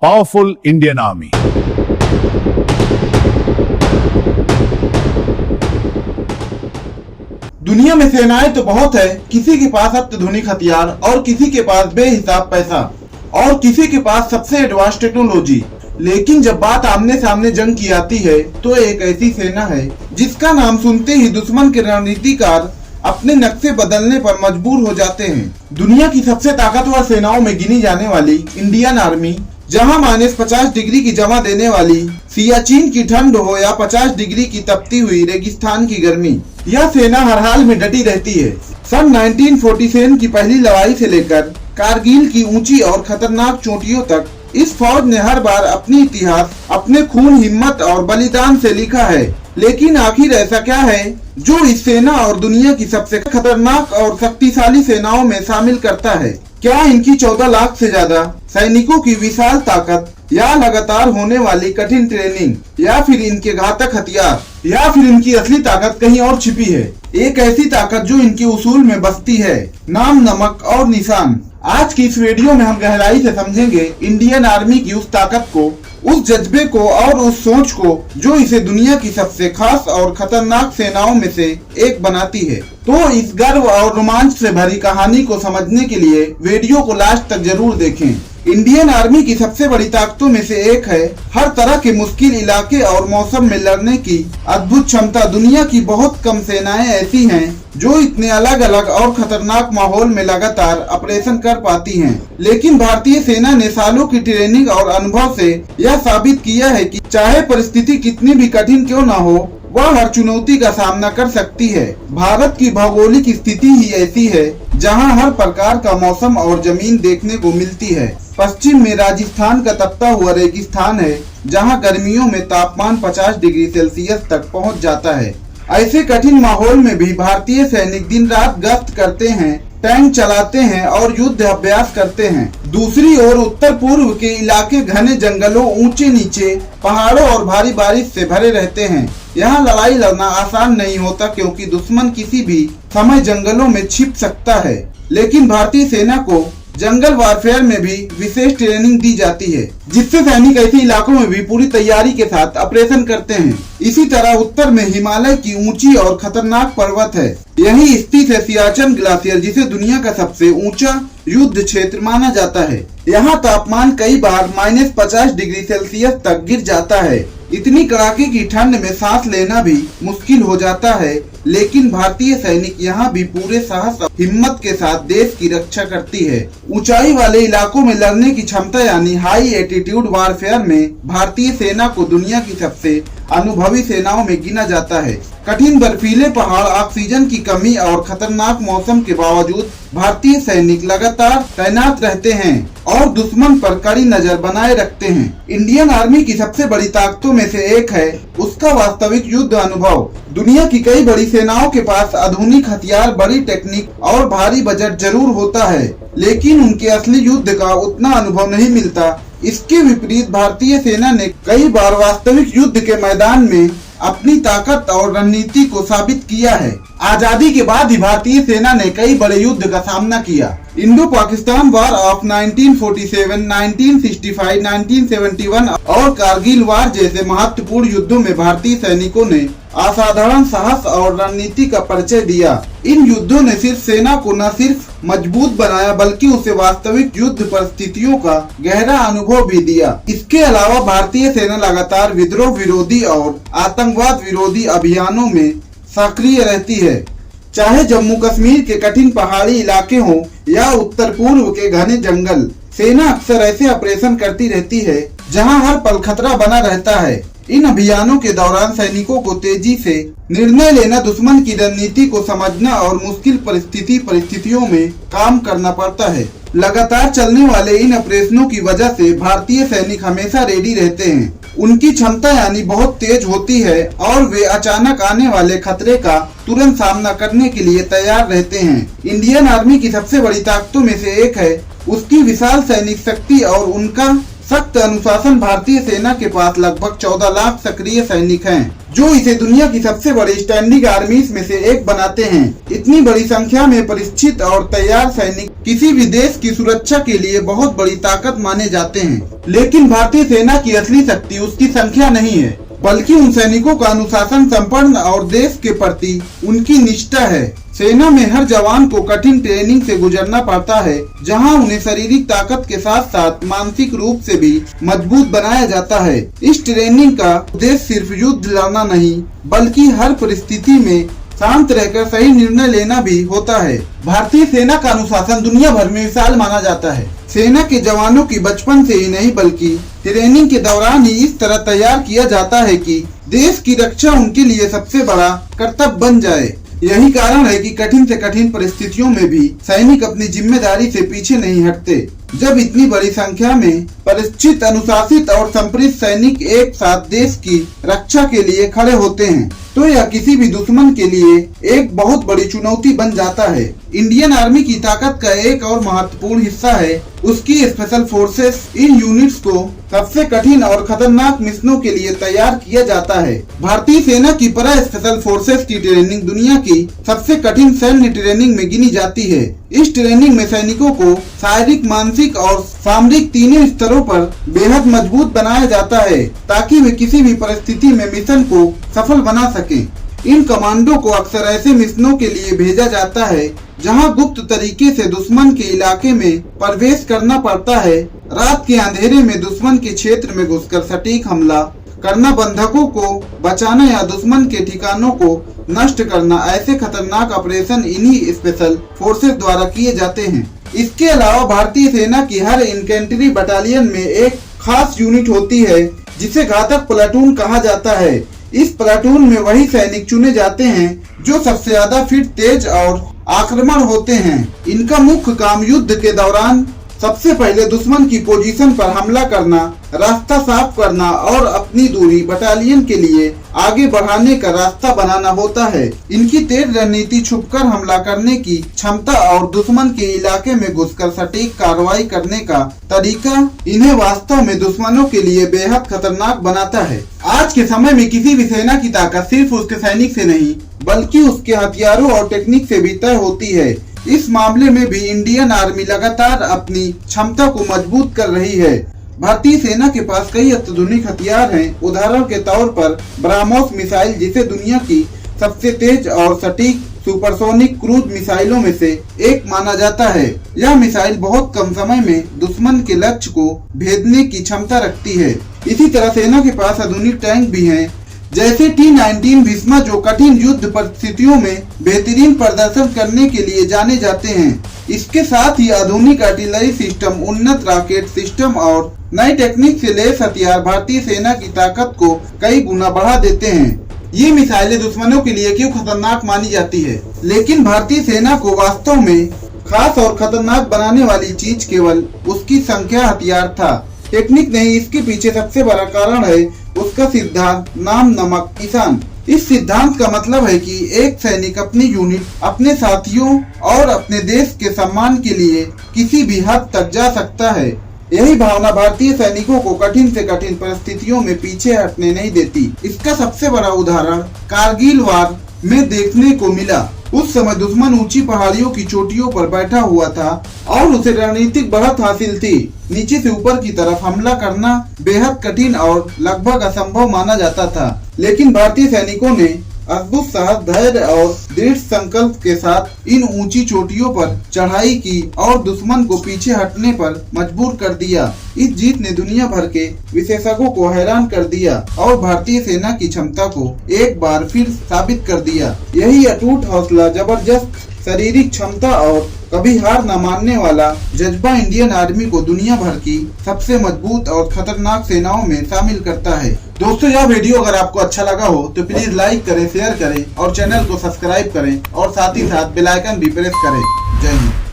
Powerful Indian Army. दुनिया में सेनाएं तो बहुत है, किसी के पास अत्याधुनिक हथियार और किसी के पास बेहिसाब पैसा और किसी के पास सबसे एडवांस टेक्नोलॉजी। लेकिन जब बात आमने सामने जंग की आती है तो एक ऐसी सेना है जिसका नाम सुनते ही दुश्मन के रणनीतिकार अपने नक्शे बदलने पर मजबूर हो जाते हैं। दुनिया की सबसे ताकतवर सेनाओं में गिनी जाने वाली इंडियन आर्मी, जहां -50 डिग्री की जमा देने वाली सियाचिन की ठंड हो या 50 डिग्री की तपती हुई रेगिस्तान की गर्मी, यह सेना हर हाल में डटी रहती है। सन 1947 की पहली लड़ाई से लेकर कारगिल की ऊंची और खतरनाक चोटियों तक इस फौज ने हर बार अपनी इतिहास अपने खून, हिम्मत और बलिदान से लिखा है। लेकिन आखिर ऐसा क्या है जो इस सेना और दुनिया की सबसे खतरनाक और शक्तिशाली सेनाओं में शामिल करता है? क्या इनकी 14 लाख से ज्यादा सैनिकों की विशाल ताकत, या लगातार होने वाली कठिन ट्रेनिंग, या फिर इनके घातक हथियार, या फिर इनकी असली ताकत कहीं और छिपी है? एक ऐसी ताकत जो इनके उसूल में बसती है, नाम, नमक और निशान। आज की इस वीडियो में हम गहराई से समझेंगे इंडियन आर्मी की उस ताकत को, उस जज्बे को और उस सोच को जो इसे दुनिया की सबसे खास और खतरनाक सेनाओं में से एक बनाती है। तो इस गर्व और रोमांच से भरी कहानी को समझने के लिए वीडियो को लास्ट तक जरूर देखें। इंडियन आर्मी की सबसे बड़ी ताकतों में से एक है हर तरह के मुश्किल इलाके और मौसम में लड़ने की अद्भुत क्षमता। दुनिया की बहुत कम सेनाएं ऐसी हैं जो इतने अलग अलग और खतरनाक माहौल में लगातार ऑपरेशन कर पाती हैं। लेकिन भारतीय सेना ने सालों की ट्रेनिंग और अनुभव से यह साबित किया है कि चाहे परिस्थिति कितनी भी कठिन क्यों न हो, वह हर चुनौती का सामना कर सकती है। भारत की भौगोलिक स्थिति ही ऐसी है जहां हर प्रकार का मौसम और जमीन देखने को मिलती है। पश्चिम में राजस्थान का तपता हुआ रेगिस्तान है जहां गर्मियों में तापमान 50 डिग्री सेल्सियस तक पहुंच जाता है। ऐसे कठिन माहौल में भी भारतीय सैनिक दिन रात गश्त करते हैं, टैंक चलाते हैं और युद्ध अभ्यास करते हैं। दूसरी ओर उत्तर पूर्व के इलाके घने जंगलों, ऊंचे नीचे पहाड़ों और भारी बारिश से भरे रहते हैं। यहाँ लड़ाई लड़ना आसान नहीं होता क्योंकि दुश्मन किसी भी समय जंगलों में छिप सकता है। लेकिन भारतीय सेना को जंगल वारफेयर में भी विशेष ट्रेनिंग दी जाती है, जिससे सैनिक ऐसे इलाकों में भी पूरी तैयारी के साथ ऑपरेशन करते हैं। इसी तरह उत्तर में हिमालय की ऊंची और खतरनाक पर्वत है। यही स्थित है सियाचिन ग्लेशियर, जिसे दुनिया का सबसे ऊंचा युद्ध क्षेत्र माना जाता है। यहाँ तापमान कई बार -50 डिग्री सेल्सियस तक गिर जाता है। इतनी कड़ाके की ठंड में सांस लेना भी मुश्किल हो जाता है। लेकिन भारतीय सैनिक यहाँ भी पूरे साहस और हिम्मत के साथ देश की रक्षा करती है। ऊंचाई वाले इलाकों में लड़ने की क्षमता यानी हाई एटीट्यूड वारफेयर में भारतीय सेना को दुनिया की सबसे अनुभवी सेनाओं में गिना जाता है। कठिन बर्फीले पहाड़, ऑक्सीजन की कमी और खतरनाक मौसम के बावजूद भारतीय सैनिक लगातार तैनात रहते हैं और दुश्मन पर कड़ी नजर बनाए रखते हैं। इंडियन आर्मी की सबसे बड़ी ताकतों में से एक है उसका वास्तविक युद्ध अनुभव। दुनिया की कई बड़ी सेनाओं के पास आधुनिक हथियार, बड़ी टेक्निक और भारी बजट जरूर होता है, लेकिन उनके असली युद्ध का उतना अनुभव नहीं मिलता। इसके विपरीत भारतीय सेना ने कई बार वास्तविक युद्ध के मैदान में अपनी ताकत और रणनीति को साबित किया है। आजादी के बाद ही भारतीय सेना ने कई बड़े युद्ध का सामना किया। इंडो पाकिस्तान वॉर ऑफ 1947, 1965, 1971 और कारगिल वार जैसे महत्वपूर्ण युद्धों में भारतीय सैनिकों ने असाधारण साहस और रणनीति का परिचय दिया। इन युद्धों ने सिर्फ सेना को न सिर्फ मजबूत बनाया बल्कि उसे वास्तविक युद्ध परिस्थितियों का गहरा अनुभव भी दिया। इसके अलावा भारतीय सेना लगातार विद्रोह विरोधी और आतंकवाद विरोधी अभियानों में सक्रिय रहती है। चाहे जम्मू कश्मीर के कठिन पहाड़ी इलाके हों या उत्तर पूर्व के घने जंगल, सेना अक्सर ऐसे ऑपरेशन करती रहती है जहां हर पल खतरा बना रहता है। इन अभियानों के दौरान सैनिकों को तेजी से निर्णय लेना, दुश्मन की रणनीति को समझना और मुश्किल परिस्थितियों में काम करना पड़ता है। लगातार चलने वाले इन ऑपरेशनों की वजह से भारतीय सैनिक हमेशा रेडी रहते हैं। उनकी क्षमता यानी बहुत तेज होती है और वे अचानक आने वाले खतरे का तुरंत सामना करने के लिए तैयार रहते हैं। इंडियन आर्मी की सबसे बड़ी ताकतों में से एक है उसकी विशाल सैनिक शक्ति और उनका सख्त अनुशासन। भारतीय सेना के पास लगभग 14 लाख सक्रिय सैनिक हैं, जो इसे दुनिया की सबसे बड़ी स्टैंडिंग आर्मीज में से एक बनाते हैं। इतनी बड़ी संख्या में प्रशिक्षित और तैयार सैनिक किसी भी देश की सुरक्षा के लिए बहुत बड़ी ताकत माने जाते हैं। लेकिन भारतीय सेना की असली शक्ति उसकी संख्या नहीं है, बल्कि उन सैनिकों का अनुशासन संपन्न और देश के प्रति उनकी निष्ठा है। सेना में हर जवान को कठिन ट्रेनिंग से गुजरना पड़ता है, जहां उन्हें शारीरिक ताकत के साथ साथ मानसिक रूप से भी मजबूत बनाया जाता है। इस ट्रेनिंग का उद्देश्य सिर्फ युद्ध लड़ना नहीं, बल्कि हर परिस्थिति में शांत रहकर सही निर्णय लेना भी होता है। भारतीय सेना का अनुशासन दुनिया भर में मिसाल माना जाता है। सेना के जवानों की बचपन से ही नहीं, बल्कि ट्रेनिंग के दौरान ही इस तरह तैयार किया जाता है कि देश की रक्षा उनके लिए सबसे बड़ा कर्तव्य बन जाए। यही कारण है कि कठिन से कठिन परिस्थितियों में भी सैनिक अपनी जिम्मेदारी से पीछे नहीं हटते। जब इतनी बड़ी संख्या में परिचित, अनुशासित और संपन्न सैनिक एक साथ देश की रक्षा के लिए खड़े होते हैं, तो यह किसी भी दुश्मन के लिए एक बहुत बड़ी चुनौती बन जाता है। इंडियन आर्मी की ताकत का एक और महत्वपूर्ण हिस्सा है उसकी स्पेशल फोर्सेस। इन यूनिट्स को सबसे कठिन और खतरनाक मिशनों के लिए तैयार किया जाता है। भारतीय सेना की पैरा स्पेशल फोर्सेस की ट्रेनिंग दुनिया की सबसे कठिन सैन्य ट्रेनिंग में गिनी जाती है। इस ट्रेनिंग में सैनिकों को शारीरिक, मानसिक और सामरिक तीनों स्तरों पर बेहद मजबूत बनाया जाता है, ताकि वे किसी भी परिस्थिति में मिशन को सफल बना सकें। इन कमांडो को अक्सर ऐसे मिशनों के लिए भेजा जाता है जहां गुप्त तरीके से दुश्मन के इलाके में प्रवेश करना पड़ता है। रात के अंधेरे में दुश्मन के क्षेत्र में घुसकर सटीक हमला करना, बंधकों को बचाना या दुश्मन के ठिकानों को नष्ट करना, ऐसे खतरनाक ऑपरेशन इन्हीं स्पेशल फोर्सेस द्वारा किए जाते हैं। इसके अलावा भारतीय सेना की हर इन्फेंट्री बटालियन में एक खास यूनिट होती है जिसे घातक प्लाटून कहा जाता है। इस प्लाटून में वही सैनिक चुने जाते हैं जो सबसे ज्यादा फिट, तेज और आक्रमण होते हैं। इनका मुख्य काम युद्ध के दौरान सबसे पहले दुश्मन की पोजीशन पर हमला करना, रास्ता साफ करना और अपनी दूरी बटालियन के लिए आगे बढ़ाने का रास्ता बनाना होता है। इनकी तेज रणनीति, छुपकर हमला करने की क्षमता और दुश्मन के इलाके में घुसकर सटीक कार्रवाई करने का तरीका इन्हें वास्तव में दुश्मनों के लिए बेहद खतरनाक बनाता है। आज के समय में किसी भी सेना की ताकत सिर्फ उसके सैनिक से नहीं, बल्कि उसके हथियारों और टेक्निक से भी तय होती है। इस मामले में भी इंडियन आर्मी लगातार अपनी क्षमता को मजबूत कर रही है। भारतीय सेना के पास कई अत्याधुनिक हथियार हैं। उदाहरण के तौर पर ब्रह्मोस मिसाइल, जिसे दुनिया की सबसे तेज और सटीक सुपरसोनिक क्रूज मिसाइलों में से एक माना जाता है। यह मिसाइल बहुत कम समय में दुश्मन के लक्ष्य को भेदने की क्षमता रखती है। इसी तरह सेना के पास आधुनिक टैंक भी हैं, जैसे T-19 भीष्मा, जो कठिन युद्ध परिस्थितियों में बेहतरीन प्रदर्शन करने के लिए जाने जाते हैं। इसके साथ ही आधुनिक आर्टिलरी सिस्टम, उन्नत रॉकेट सिस्टम और नई टेक्निक से लैस हथियार भारतीय सेना की ताकत को कई गुना बढ़ा देते हैं। ये मिसाइलें दुश्मनों के लिए क्यों खतरनाक मानी जाती है? लेकिन भारतीय सेना को वास्तव में खास और खतरनाक बनाने वाली चीज केवल उसकी संख्या, हथियार था, टेक्निक नहीं। इसके पीछे सबसे बड़ा कारण है उसका सिद्धांत, नाम नमक निशान। इस सिद्धांत का मतलब है कि एक सैनिक अपनी यूनिट, अपने साथियों और अपने देश के सम्मान के लिए किसी भी हद तक जा सकता है। यही भावना भारतीय सैनिकों को कठिन से कठिन परिस्थितियों में पीछे हटने नहीं देती। इसका सबसे बड़ा उदाहरण कारगिल वार में देखने को मिला। उस समय दुश्मन ऊंची पहाड़ियों की चोटियों पर बैठा हुआ था और उसे रणनीतिक बढ़त हासिल थी। नीचे से ऊपर की तरफ हमला करना बेहद कठिन और लगभग असंभव माना जाता था, लेकिन भारतीय सैनिकों ने अद्भुत साहस, धैर्य और दृढ़ संकल्प के साथ इन ऊंची चोटियों पर चढ़ाई की और दुश्मन को पीछे हटने पर मजबूर कर दिया। इस जीत ने दुनिया भर के विशेषज्ञों को हैरान कर दिया और भारतीय सेना की क्षमता को एक बार फिर साबित कर दिया। यही अटूट हौसला, जबरदस्त शारीरिक क्षमता और कभी हार न मानने वाला जज्बा इंडियन आर्मी को दुनिया भर की सबसे मजबूत और खतरनाक सेनाओं में शामिल करता है। दोस्तों, यह वीडियो अगर आपको अच्छा लगा हो तो प्लीज लाइक करें, शेयर करें और चैनल को सब्सक्राइब करें और साथ ही साथ बेल आइकन भी प्रेस करें। जय हिंद।